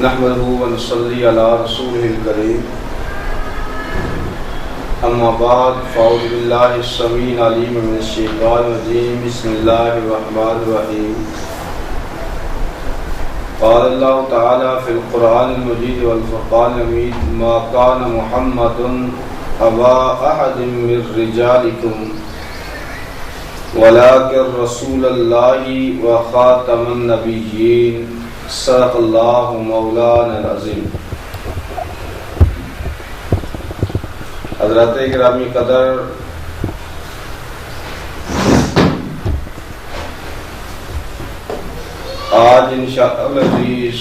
نحمده ونصلي على رسوله الكريم اما بعد فاعوذ بالله السميع العليم من الشيطان الرجيم بسم الله الرحمن الرحيم قال الله تعالى في القرآن المجيد والفرقان الحميد ما كان محمد أبا أحد من رجالكم ولكن رسول الله وخاتم النبيين صدق اللہ مولانا العظیم۔ حضرات گرامی قدر، آج انشاءاللہ العزیز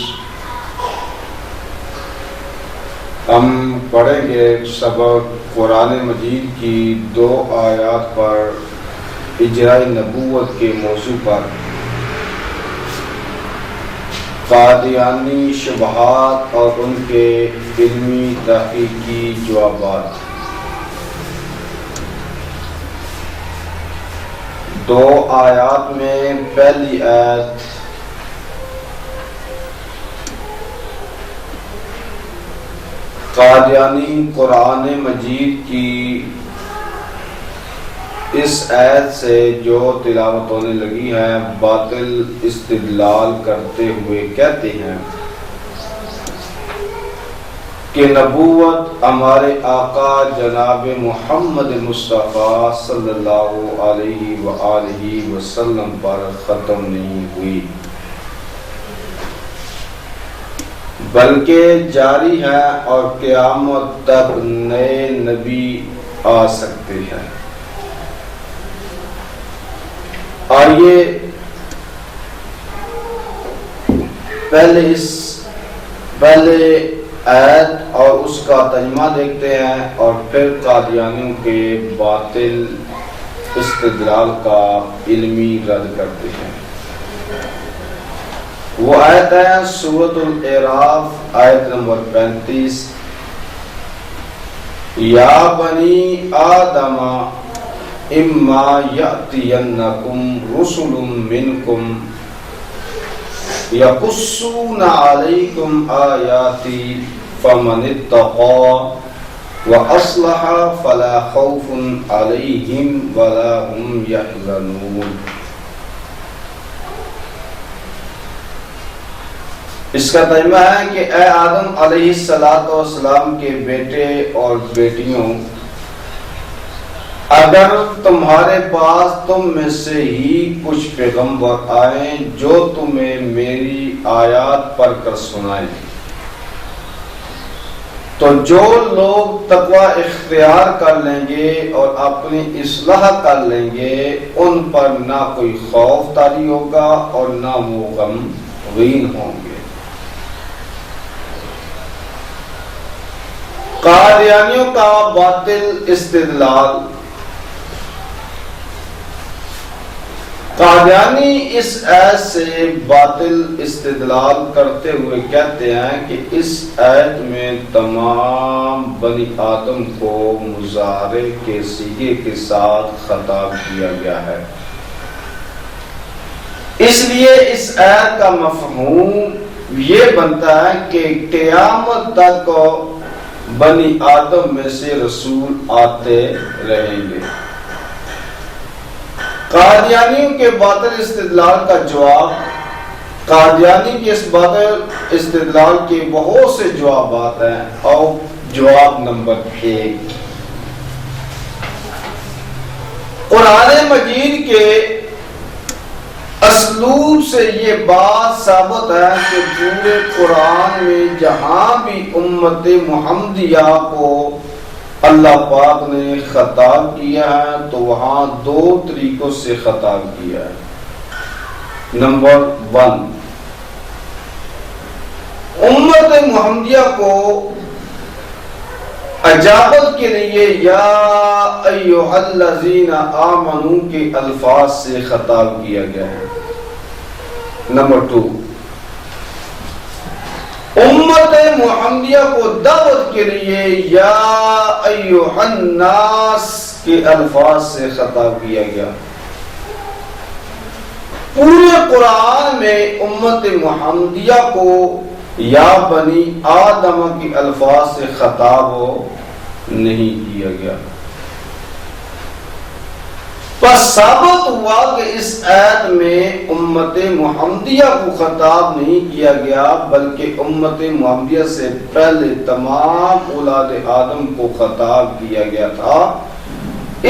ہم پڑھیں گے سبق قرآن مجید کی 2 آیات پر اجراء نبوت کے موضوع پر، قادیانی شبہات اور ان کے علمی تحقیقی جوابات۔ 2 آیات میں پہلی آیت قادیانی قرآن مجید کی اس آیت سے جو تلاوت ہونے لگی ہے باطل استدلال کرتے ہوئے کہتے ہیں کہ نبوت ہمارے آقا جناب محمد مصطفیٰ صلی اللہ علیہ وآلہ وسلم پر ختم نہیں ہوئی بلکہ جاری ہے اور قیامت تک نئے نبی آ سکتے ہیں۔ آئیے پہلے آیت اور اس کا ترجمہ دیکھتے ہیں اور پھر قادیانیوں کے باطل استدلال کا علمی رد کرتے ہیں۔ وہ آیت ہے سورۃ الاعراف آیت نمبر 35، یا بنی آدم اما یأتینکم رسل منکم یقصون علیکم آیاتی فمن اتقى واصلح فلا خوف علیہم ولا هم یحزنون۔ اس کا ترجمہ ہے کہ اے آدم علیہ السلام کے بیٹے اور بیٹیوں، اگر تمہارے پاس تم میں سے ہی کچھ پیغمبر آئیں جو تمہیں میری آیات پڑھ کر سنائیں، تو جو لوگ تقوی اختیار کر لیں گے اور اپنی اصلاح کر لیں گے ان پر نہ کوئی خوف طاری ہوگا اور نہ وہ غمگین ہوں گے۔ قادیانیوں کا باطل استدلال۔ قادیانی اس آیت سے باطل استدلال کرتے ہوئے کہتے ہیں کہ اس آیت میں تمام بنی آدم کو مضارع کے صیغے کے ساتھ خطاب کیا گیا ہے، اس لیے اس آیت کا مفہوم یہ بنتا ہے کہ قیامت تک بنی آدم میں سے رسول آتے رہیں گے۔ قادیانیوں کے باطل استدلال کا جواب۔ قادیانی کے اس باطل استدلال کے بہت سے جوابات ہیں، اور جواب نمبر 1، قرآن مجید کے اسلوب سے یہ بات ثابت ہے کہ پورے قرآن میں جہاں بھی امت محمدیہ کو اللہ پاک نے خطاب کیا ہے تو وہاں 2 طریقوں سے خطاب کیا ہے۔ نمبر 1، امت محمدیہ کو اجابت کے لیے یا ایھا الذین آمنوا کے الفاظ سے خطاب کیا گیا ہے۔ نمبر 2، امت محمدیہ کو دعوت کے لیے یا ایھا الناس کے الفاظ سے خطاب کیا گیا۔ پورے قرآن میں امت محمدیہ کو یا بنی آدم کی الفاظ سے خطاب نہیں کیا گیا۔ پس ثابت ہوا کہ اس آیت میں امت محمدیہ کو خطاب نہیں کیا گیا، بلکہ امت محمدیہ سے پہلے تمام اولاد آدم کو خطاب کیا گیا تھا۔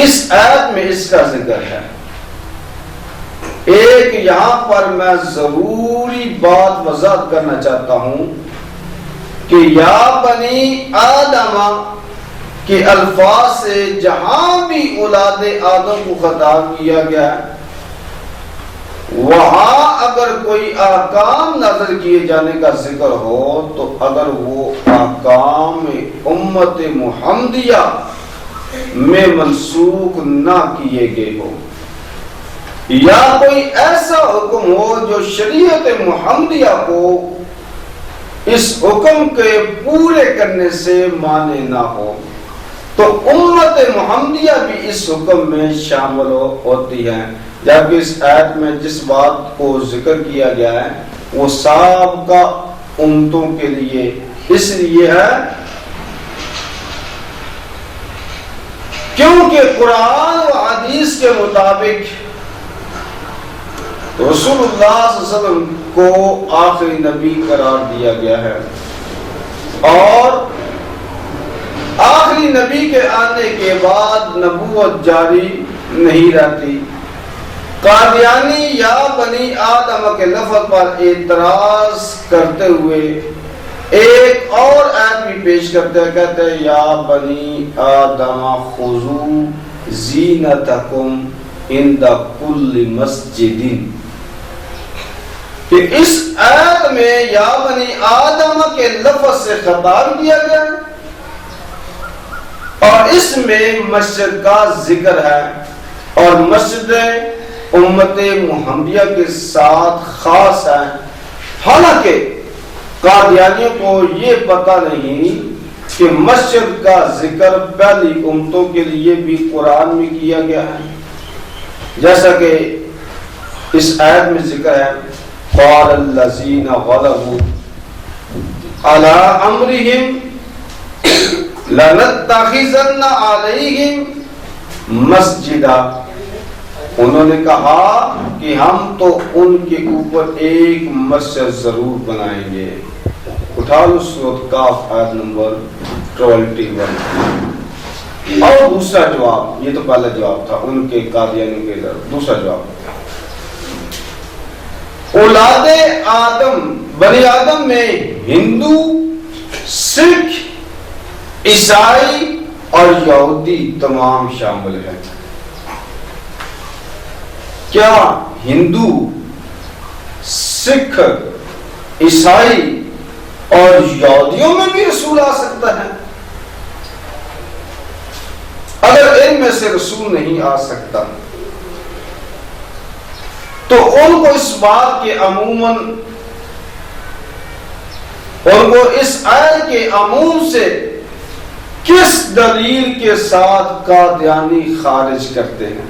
اس آیت میں اس کا ذکر ہے۔ ایک یہاں پر میں ضروری بات وضاحت کرنا چاہتا ہوں کہ یا بنی آدم کے الفاظ سے جہاں بھی اولاد آدم کو خطاب کیا گیا ہے، وہاں اگر کوئی احکام نازل کیے جانے کا ذکر ہو تو اگر وہ احکام امت محمدیہ میں منسوخ نہ کیے گئے ہو، یا کوئی ایسا حکم ہو جو شریعت محمدیہ کو اس حکم کے پورے کرنے سے مانے نہ ہو، تو امت محمدیہ بھی اس حکم میں شامل ہوتی ہے۔ جبکہ اس آیت میں جس بات کو ذکر کیا گیا ہے وہ سابقہ امتوں کے لیے اس لیے ہے کیونکہ قرآن و حدیث کے مطابق رسول اللہ صلی اللہ علیہ وسلم کو آخری نبی قرار دیا گیا ہے، اور آخری نبی کے آنے کے بعد نبوت جاری نہیں رہتی۔ قادیانی یا بنی آدم کے لفظ پر اعتراض کرتے ہوئے ایک اور آیت بھی پیش کرتے ہیں، کہتے ہیں یا بنی آدم خذوا زینتکم عند کل مسجد، کہ اس آیت میں یا بنی آدم کے لفظ سے خطاب کیا گیا اور اس میں مسجد کا ذکر ہے، اور مسجد امت محمدیہ کے ساتھ خاص ہے۔ حالانکہ قادیانیوں کو یہ پتہ نہیں کہ مسجد کا ذکر پہلی امتوں کے لیے بھی قرآن میں کیا گیا ہے، جیسا کہ اس آیت میں ذکر ہے قال الذین غلبوا علی امرہم لنتخذن علیہم مسجدا، انہوں نے کہا کہ ہم تو ان کے اوپر ایک مسجد ضرور بنائیں گے۔ اٹھا لو سورۃ کاف آیت نمبر 21۔ اور دوسرا جواب، یہ تو پہلا جواب تھا ان کے قادیانیوں کے طرف، دوسرا جواب اولاد آدم بنی آدم میں ہندو، سکھ، عیسائی اور یہودی تمام شامل ہیں۔ کیا ہندو، سکھ، عیسائی اور یہودیوں میں بھی رسول آ سکتا ہے؟ اگر ان میں سے رسول نہیں آ سکتا تو ان کو اس بات کے عموماً ان کو اس آیت کے عموم سے کس دلیل کے ساتھ قادیانی خارج کرتے ہیں؟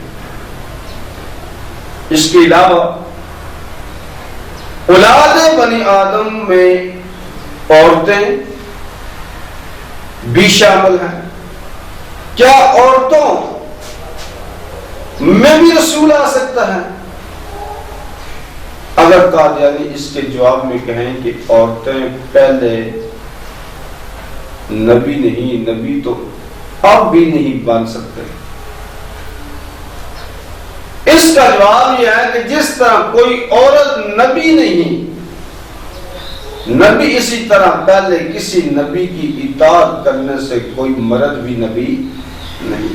اس کے علاوہ اولاد بنی آدم میں عورتیں بھی شامل ہیں، کیا عورتوں میں بھی رسول آ سکتا ہے؟ اگر قادیانی اس کے جواب میں کہیں کہ عورتیں پہلے نبی نہیں، نبی تو اب بھی نہیں بن سکتے، اس کا جواب یہ ہے کہ جس طرح کوئی عورت نبی نہیں، نبی اسی طرح پہلے کسی نبی کی اطاعت کرنے سے کوئی مرد بھی نبی نہیں۔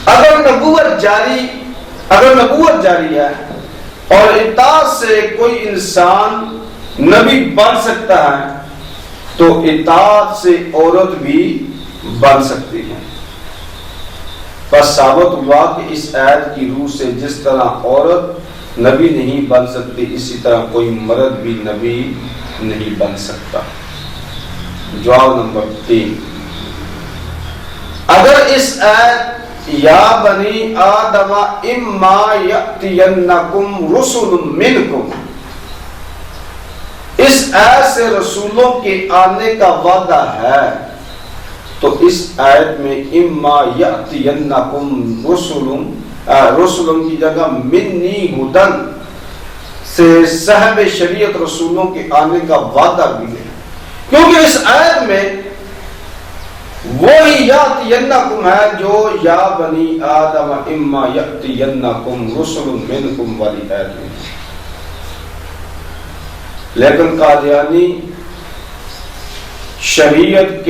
اگر نبوت جاری ہے اور اطاعت سے کوئی انسان نبی بن سکتا ہے تو اطاعت سے عورت بھی بن سکتی ہے۔ بس ثابت ہوا کہ اس آیت کی روح سے جس طرح عورت نبی نہیں بن سکتی، اسی طرح کوئی مرد بھی نبی نہیں بن سکتا۔ جواب نمبر 3، اگر اس آیت یا بنی آدم اما یأتینکم رسل منکم، اس اس ایسے رسولوں کے آنے کا وعدہ ہے، تو اس آیت میں اما یاتینکم رسل کی جگہ منی ہدن سے صاحب شریعت رسولوں کے آنے کا وعدہ بھی ہے، کیونکہ اس آیت میں وہی یاتینکم ہے جو یا بنی آدم اما یاتینکم رسل منکم والی آیت میں۔ لیکن قادیانی شریعت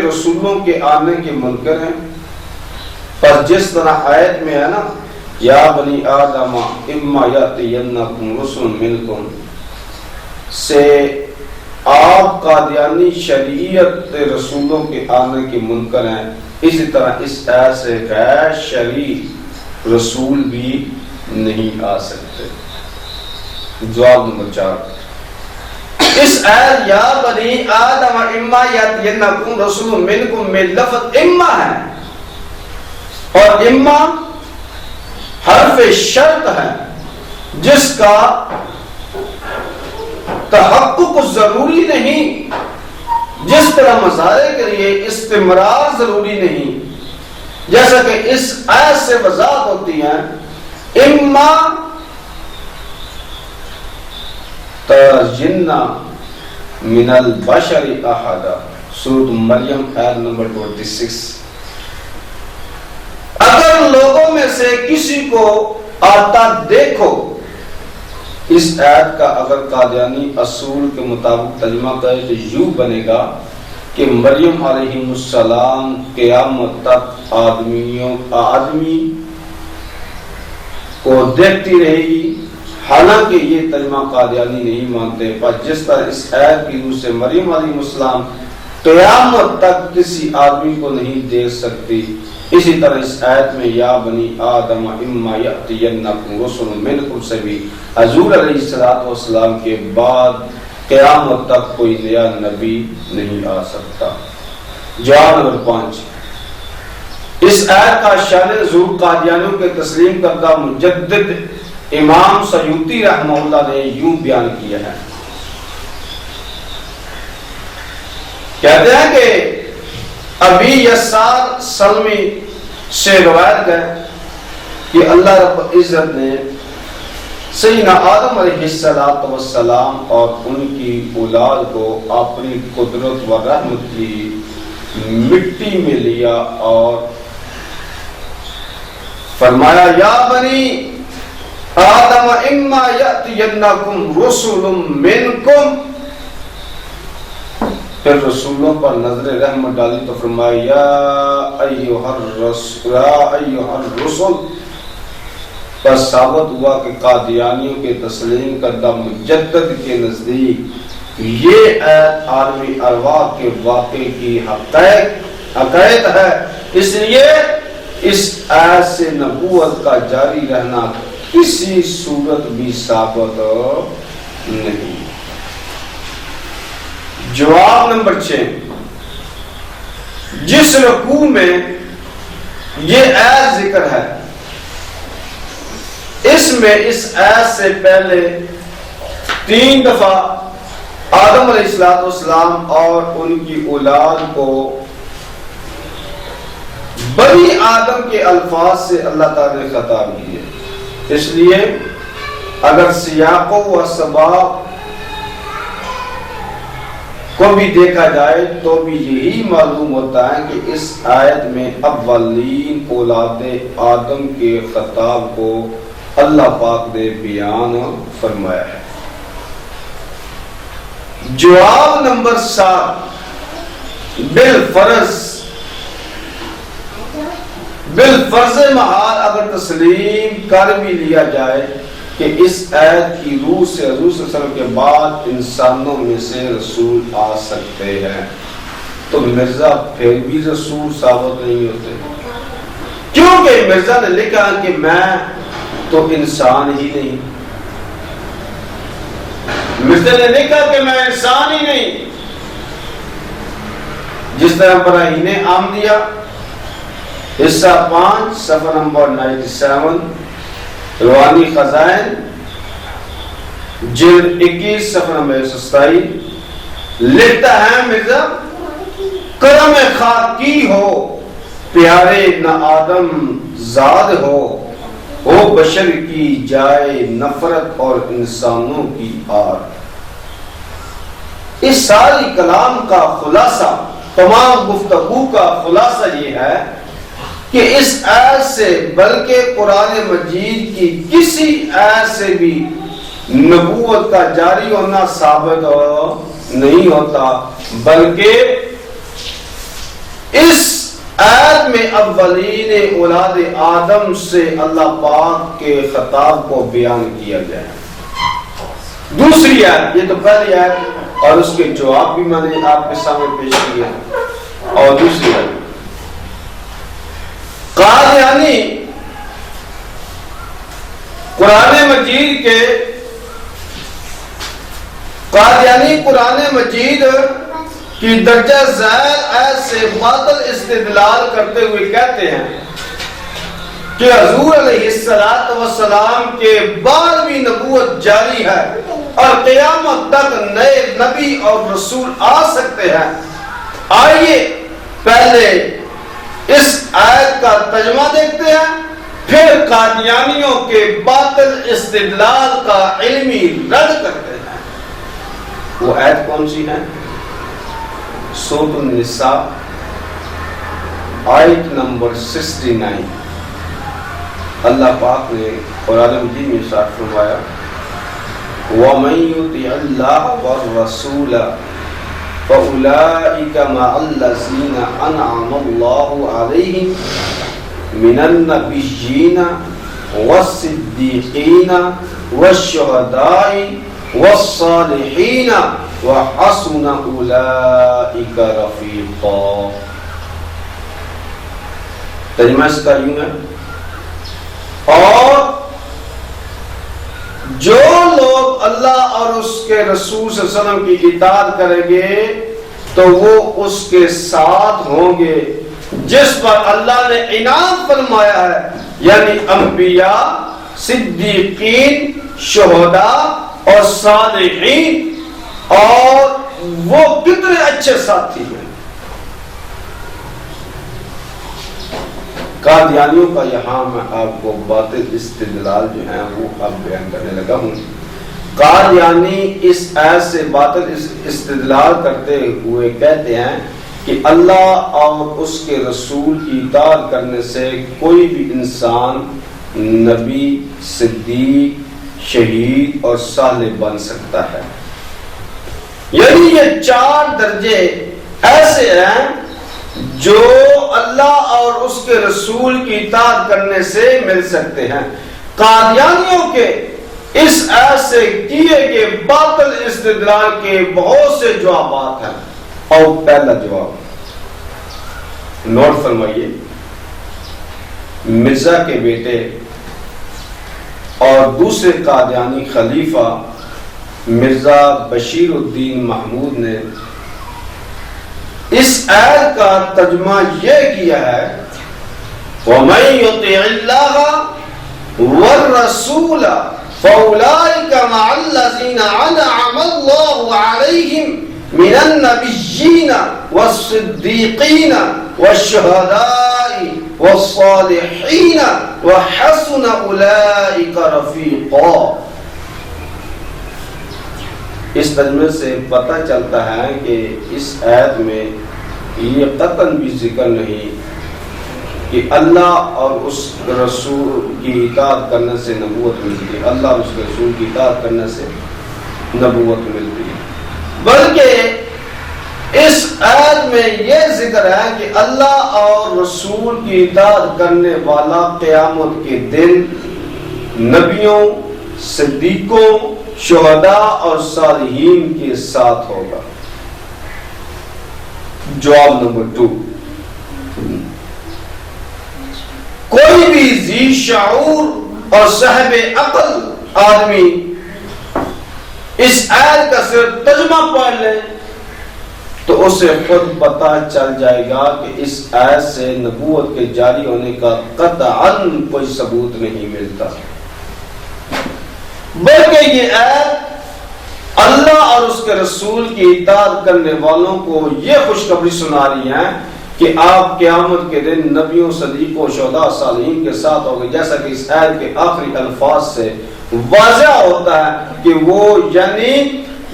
رسولوں کے آنے کے منکر ہیں، پر جس طرح آیت میں ہے نا یا بنی آدم اما یاتینکم رسل منکم سے آپ قادیانی شریعت رسولوں کے آنے کے منکر ہیں، اسی طرح اس آیت سے غیر شرعی رسول بھی نہیں آ سکتے۔ جواب نمبر 4، اس آیت یا بنی آدم اما یاتینکم رسول منکم میں لفظ اما ہے، اور اما حرف شرط ہے جس کا تحقق ضروری نہیں، جس طرح مظاہرے کے لیے استمرار ضروری نہیں، جیسا کہ اس آیت سے وضاحت ہوتی ہے اما ترجن من البشر احدا، سورۃ مریم آیت نمبر 26۔ اگر لوگوں میں سے کسی کو آتا دیکھو، اس آیت کا اگر قادیانی اصول کے مطابق ترجمہ کرے تو یوں بنے گا کہ مریم علیہ السلام قیامت تک آدمی کو دیکھتی رہے گی، حالانکہ یہ ترجمہ قادیانی نہیں مانتے، پر جس طرح اس آیت کی روح سے مریم علیہ السلام قیامت تک کسی آدمی کو نہیں دیکھ سکتی، اسی طرح اس آیت میں یا بنی آدم اما یاتینکم رسل منکم سے بھی حضور علیہ السلام کے بعد قیامت تک کوئی نیا نبی نہیں آ سکتا۔ جواب نمبر 5، اس آیت کا شان نزول قادیانیوں کے تسلیم کردہ مجدد امام سیوطی رحمہ اللہ نے یوں بیان کیا ہے، کہتے ہیں کہ ابی یسار سلمی سے روایت ہے کہ اللہ رب العزت نے سیدنا آدم علیہ السلام اور ان کی اولاد کو اپنی قدرت و رحمت کی مٹی میں لیا اور فرمایا یا بنی آدم اما یاتینکم رسل منکم، پھر رسولوں پر نظر رحمت ڈالی تو فرمایا یا ایھا الرسل، پس ثابت ہوا کہ قادیانیوں کے تسلیم کردہ مجدد کے نزدیک یہ آیت عالمی ارواح کے واقعے کی حقیقت ہے، اس لیے اس آیت سے نبوت کا جاری رہنا کسی صورت بھی ثابت نہیں۔ جواب نمبر 6، جس رکوع میں یہ آیت ذکر ہے، اس میں اس آیت سے پہلے 3 دفعہ آدم علیہ السلام اور ان کی اولاد کو بنی آدم کے الفاظ سے اللہ تعالی نے خطاب کیے، اس لیے اگر سیاق و سباق کو بھی دیکھا جائے تو بھی یہی معلوم ہوتا ہے کہ اس آیت میں اولین اولاد آدم کے خطاب کو اللہ پاک نے بیان فرمایا ہے۔ جواب نمبر 7، بالفرض محال اگر تسلیم کر بھی لیا جائے کہ اس آیت کی روح سے حضور صلی اللہ علیہ وسلم کے بعد انسانوں میں سے رسول آ سکتے ہیں، تو مرزا پھر بھی رسول ثابت نہیں ہوتے، کیونکہ مرزا نے لکھا کہ میں تو انسان ہی نہیں، مرزا نے لکھا کہ میں انسان ہی نہیں، جس طرح براہین احمدیہ حصہ 5 صفحہ نمبر 97 روحانی خزائن جلد 21 صفحہ نمبر 127 لکھتا ہے مرزا کرم خاکی ہو پیارے نہ آدم زاد ہو بشر کی جائے نفرت اور انسانوں کی آر۔ اس ساری کلام کا خلاصہ، تمام گفتگو کا خلاصہ یہ ہے کہ اس آیت سے بلکہ قرآن مجید کی کسی آیت سے بھی نبوت کا جاری ہونا ثابت نہیں ہوتا، بلکہ اس آیت میں اولین اولاد آدم سے اللہ پاک کے خطاب کو بیان کیا گیا ہے۔ دوسری آیت، یہ تو پہلی آیت اور اس کے جواب بھی میں نے آپ کے سامنے پیش کیا، اور دوسری آیت قادیانی قرآن مجید کے قادیانی قرآن مجید کی درجہ ذیل آیت سے باطل استدلال کرتے ہوئے کہتے ہیں کہ حضور علیہ السلام کے بعد بھی نبوت جاری ہے اور قیامت تک نئے نبی اور رسول آ سکتے ہیں۔ آئیے پہلے اس آیت کا ترجمہ دیکھتے ہیں، پھر قادیانیوں کے باطل استدلال کا علمی رد کرتے ہیں۔ وہ آیت کون سی ہے؟ سورۃ النساء آیت نمبر 69۔ اللہ پاک نے قرآن مجید میں ارشاد فرمایا وَمَن يُطِعِ اللَّهَ وَالرَّسُولَ فَأُولَٰئِكَ مَعَ الَّذِينَ أَنْعَمَ اللَّهُ عَلَيْهِم مِّنَ النَّبِيِّينَ وَالصِّدِّيقِينَ وَالشُّهَدَاءِ وَالصَّالِحِينَ وَحَسُنَ أُولَٰئِكَ رَفِيقًا۔ ترجمہ اس کا یوں ہے، اور جو لوگ اللہ اور اس کے رسول صلی اللہ علیہ وسلم کی اطاعت کریں گے تو وہ اس کے ساتھ ہوں گے جس پر اللہ نے انعام فرمایا ہے، یعنی انبیاء، صدیقین، شہداء اور صالحین، اور وہ کتنے اچھے ساتھی ہیں۔ قادیانیوں کا یہاں میں آپ کو باطل استدلال جو ہیں وہ اب بیان کرنے لگا ہوں۔ قادیانی اس آیت سے باطل استدلال کرتے ہوئے کہتے ہیں کہ اللہ اور اس کے رسول کی اطاعت کرنے سے کوئی بھی انسان نبی، صدیق، شہید اور صالح بن سکتا ہے، یعنی یہ 4 درجے ایسے ہیں جو اللہ اور اس کے رسول کی اطاعت کرنے سے مل سکتے ہیں۔ قادیانیوں کے اس آیت سے کیے گئے باطل استدلال کے بہت سے جوابات ہیں، اور پہلا جواب نوٹ فرمائیے، مرزا کے بیٹے اور دوسرے قادیانی خلیفہ مرزا بشیر الدین محمود نے اس آیت کا ترجمہ یہ کیا ہے وَمَن يُطِعِ اللَّهَ وَالرَّسُولَ فَأُولَٰئِكَ مَعَ الَّذِينَ أَنْعَمَ اللَّهُ عَلَيْهِم مِّنَ النَّبِيِّينَ وَالصِّدِّيقِينَ وَالشُّهَدَاءِ وَالصَّالِحِينَ وَحَسُنَ أُولَٰئِكَ رَفِيقًا۔ اس ترجمے سے پتہ چلتا ہے کہ اس آیت میں یہ قطعاً بھی ذکر نہیں کہ اللہ اور اس رسول کی اطاعت کرنے سے نبوت ملتی ہے، اللہ اور اس کے رسول کی اطاعت کرنے سے نبوت ملتی ہے، بلکہ اس آیت میں یہ ذکر ہے کہ اللہ اور رسول کی اطاعت کرنے والا قیامت کے دن نبیوں، صدیقوں، شہداء اور صالحین کے ساتھ ہوگا۔ جواب نمبر 2، کوئی بھی ذی شعور اور صاحب عقل آدمی اس آیت کا صرف ترجمہ پڑھ لے تو اسے خود پتہ چل جائے گا کہ اس آیت سے نبوت کے جاری ہونے کا قطعاً کوئی ثبوت نہیں ملتا، بلکہ یہ آیت رسول کی اطاعت کرنے والوں کو یہ خوشخبری سنا رہی ہیں کہ آپ قیامت کے دن نبیوں، صدیقوں، شہداء، صالحین کے ساتھ ہوں گے، جیسا کہ اس آیت کے آخری الفاظ سے واضح ہوتا ہے کہ وہ یعنی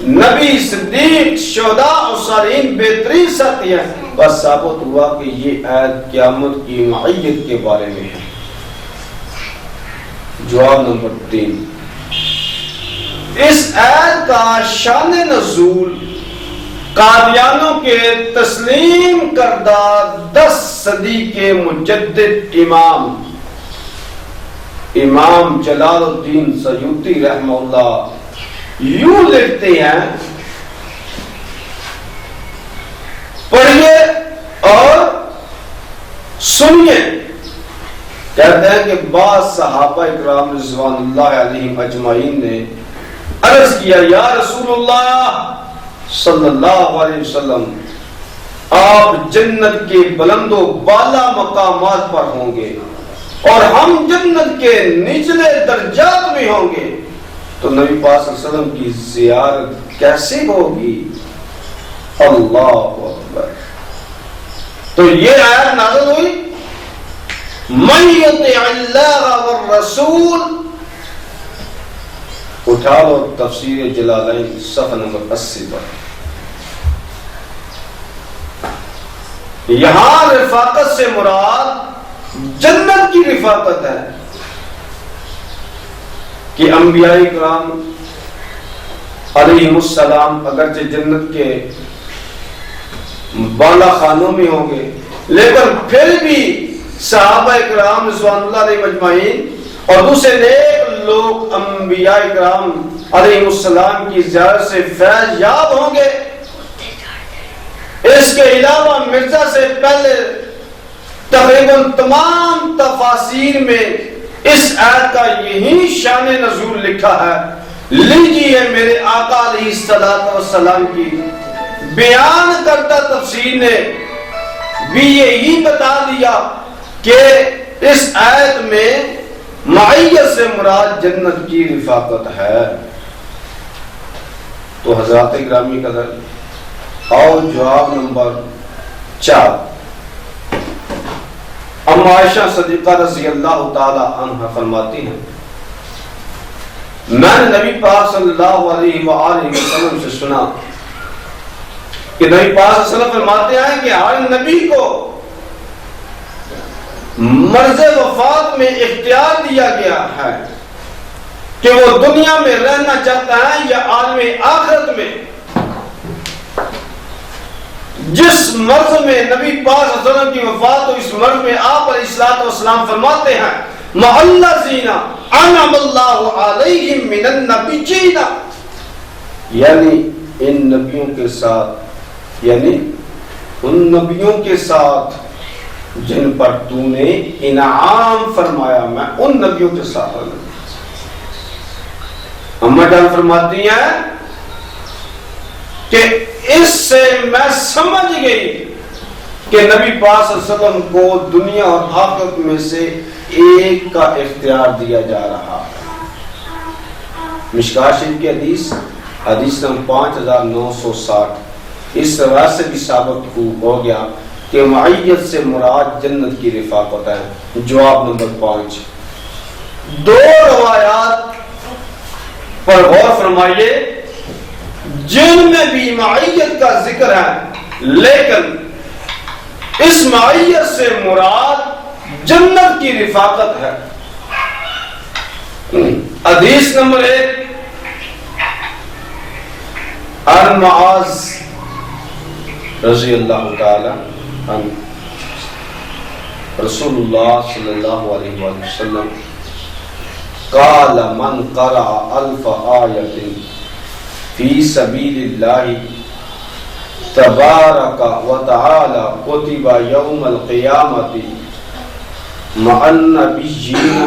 نبی، صدیق، شہداء اور صالحین بہترین ساتھی ہیں۔ بس ثابت ہوا کہ یہ آیت قیامت کی معیت کے بارے میں ہے۔ جواب نمبر 3، اس آیت کا شان نزول قادیانوں کے تسلیم کردہ 10 صدی کے مجدد امام جلال الدین سیوطی رحمہ اللہ یوں لکھتے ہیں، پڑھیے اور سنیے۔ کہتے ہیں کہ بعض صحابہ اکرام رضوان اللہ علیہم اجمعین نے عرض کیا، یا رسول اللہ صلی اللہ علیہ وسلم، آپ جنت کے بلند و بالا مقامات پر ہوں گے اور ہم جنت کے نچلے درجات میں ہوں گے، تو نبی پاک صلی اللہ علیہ وسلم کی زیارت کیسے ہوگی؟ اللہ اکبر۔ تو یہ آیت نازل ہوئی، من یطع اللہ والرسول، اٹھا لو تفسیر جلالین صفحہ نمبر 80 پر۔ یہاں رفاقت سے مراد جنت کی رفاقت ہے کہ انبیاء کرام علیہم السلام اگرچہ جنت کے بالا خانوں میں ہوں گے، لیکن پھر بھی صحابہ کرام رضوان اللہ علیہ مجمعین اور دوسرے نیک لوگ انبیاء کرام علیہ السلام کی زیارت سے فیض یاب ہوں گے۔ اس کے علاوہ مرزا سے پہلے تقریباً تمام تفاسیر میں اس آیت کا یہی شان نزول لکھا ہے۔ لیجیے میرے آقا علیہ السلام کی بیان کرتا تفسیر نے بھی یہی بتا دیا کہ اس آیت میں معیت سے مراد جنت کی رفاقت ہے۔ تو حضرات گرامی قدر، اور جواب نمبر 4، ام عائشہ صدیقہ رضی اللہ تعالی عنہ فرماتی ہیں، میں نے نبی پاک صلی اللہ علیہ وآلہ وسلم سے سنا کہ نبی پاک صلی اللہ علیہ وسلم فرماتے ہیں کہ ہر نبی کو مرض وفات میں اختیار دیا گیا ہے کہ وہ دنیا میں رہنا چاہتا ہے یا عالم آخرت میں۔ جس مرض میں نبی پاک صلی اللہ علیہ وسلم کی وفات ہو، اس مرض میں آپ علیہ الصلوۃ والسلام فرماتے ہیں، مَعَلَّذِينَ أَنْعَمَ اللَّهُ عَلَيْهِمْ مِنَ النَّبِيِّينَ، یعنی ان نبیوں کے ساتھ، یعنی ان نبیوں کے ساتھ جن پر تو نے انعام فرمایا، میں ان نبیوں کے ساتھ ہوں۔ اماں جان فرماتی ہیں کہ اس سے میں سمجھ گئی کہ نبی پاک صلی اللہ علیہ وسلم کو دنیا اور آخرت میں سے ایک کا اختیار دیا جا رہا ہے۔ مشکوٰۃ شریف کی حدیث نمبر 5960، اس روایت سے بھی ثابت ہو گیا کہ معیت سے مراد جنت کی رفاقت ہے۔ جواب نمبر 5، 2 روایات پر غور فرمائیے جن میں بھی معیت کا ذکر ہے، لیکن اس معیت سے مراد جنت کی رفاقت ہے۔ حدیث نمبر 1، عن معاذ رضی اللہ تعالی عنہ، رسول اللہ صلی اللہ علیہ وآلہ وسلم قال من قرأ 1000 آیۃ فی سبیل اللہ تبارک و تعالی کتب یوم القیامت مع النبیین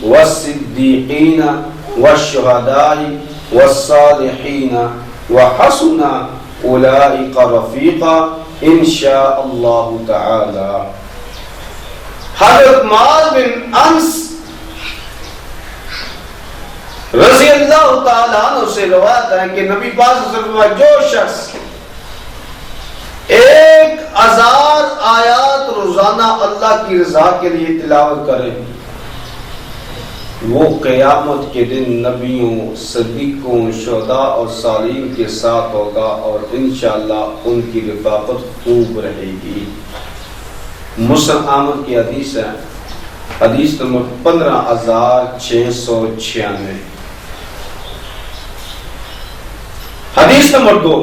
والصدیقین والشہداء والصالحین وحسن اولئک رفیقا انشاء اللہ تعالی۔ حضرت معاذ بن انس رضی اللہ تعالیٰ عنہ سے روایت ہے کہ نبی پاک صلی اللہ علیہ وسلم جو شخص 1000 آیات روزانہ اللہ کی رضا کے لیے تلاوت کرے وہ قیامت کے دن نبیوں، صدیقوں، شہداء اور صالحین کے ساتھ ہوگا اور انشاءاللہ ان کی رفاقت خوب رہے گی۔ مسلم احمد کی حدیث ہے، حدیث نمبر 15696۔ حدیث نمبر 2،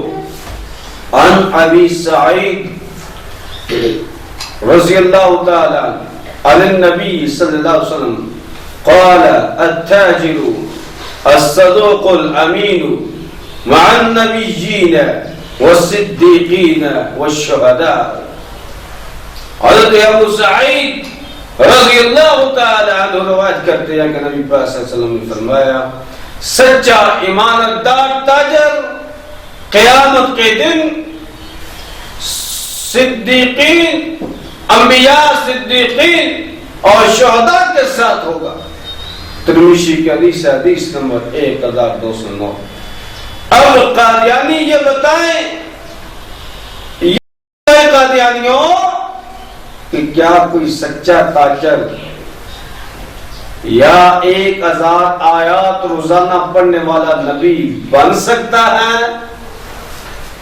عن ابی سعید رضی اللہ تعالی عن النبی صلی اللہ علیہ وسلم قال التاجر الصدوق الامین مع النبیین والصدیقین والشہداء۔ حضرت ابو سعید رضی اللہ تعالی عنہ روایت کرتے ہیں کہ نبی پاک صلی اللہ علیہ وسلم نے فرمایا سچا ایمانت دار تاجر قیامت کے دن صدیقین، انبیاء، صدیقین اور شہداء کے ساتھ ہوگا۔ ترمذی کی حدیث ہے، حدیث نمبر 1209۔ اب قادیانی یہ بتائیں، یہ قادیانیوں کہ کیا کوئی سچا تاجر یا 1000 آیات روزانہ پڑھنے والا نبی بن سکتا ہے؟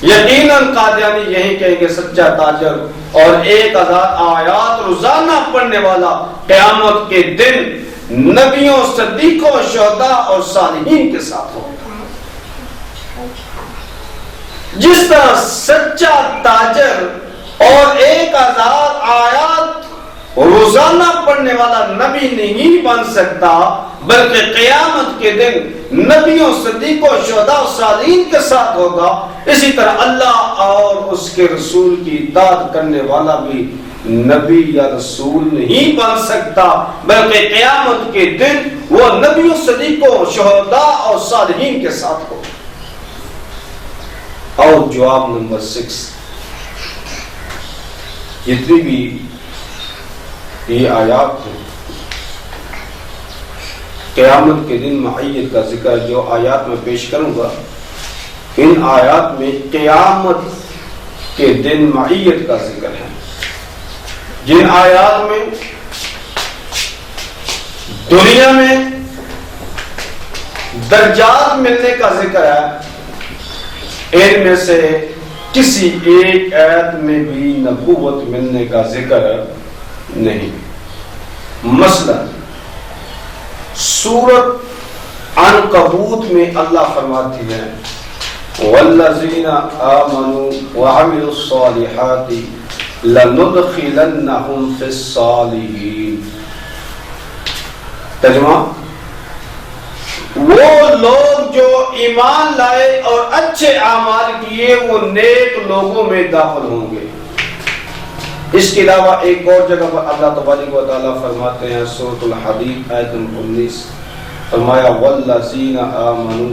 یقیناً قادیانی یہی کہیں گے سچا تاجر اور 1000 آیات روزانہ پڑھنے والا قیامت کے دن نبیوں، صدیقوں، شہداء اور صالحین کے ساتھ ہوگا۔ جس طرح سچا تاجر اور 1000 آیات روزانہ پڑھنے والا نبی نہیں بن سکتا بلکہ قیامت کے دن نبیوں، صدیقوں، شہداء اور صالحین کے ساتھ ہوگا، اسی طرح اللہ اور اس کے رسول کی اطاعت کرنے والا بھی نبی یا رسول نہیں بن سکتا بلکہ قیامت کے دن وہ نبیوں، صدیقوں، شہداء اور صالحین کے ساتھ ہوگا۔ اور جواب نمبر 6، جتنی بھی یہ آیات ہیں قیامت کے دن معیت کا ذکر جو آیات میں پیش کروں گا، ان آیات میں قیامت کے دن معیت کا ذکر ہے۔ جن آیات میں دنیا میں درجات ملنے کا ذکر ہے، ان میں سے کسی ایک آیت میں بھی نبوت ملنے کا ذکر نہیں۔ مثلا سورۃ عنکبوت میں اللہ فرماتی ہے والذین آمنوا وعملوا الصالحات لندخلنہم فی الصالحین۔ ترجمہ، وہ لوگ جو ایمان لائے اور اچھے اعمال کیے وہ نیک لوگوں میں داخل ہوں گے۔ اس کے علاوہ ایک اور جگہ پر اللہ تبارک و تعالیٰ فرماتے ہیں سورۃ الحدید آیت 19، فرمایا والذین آمنوا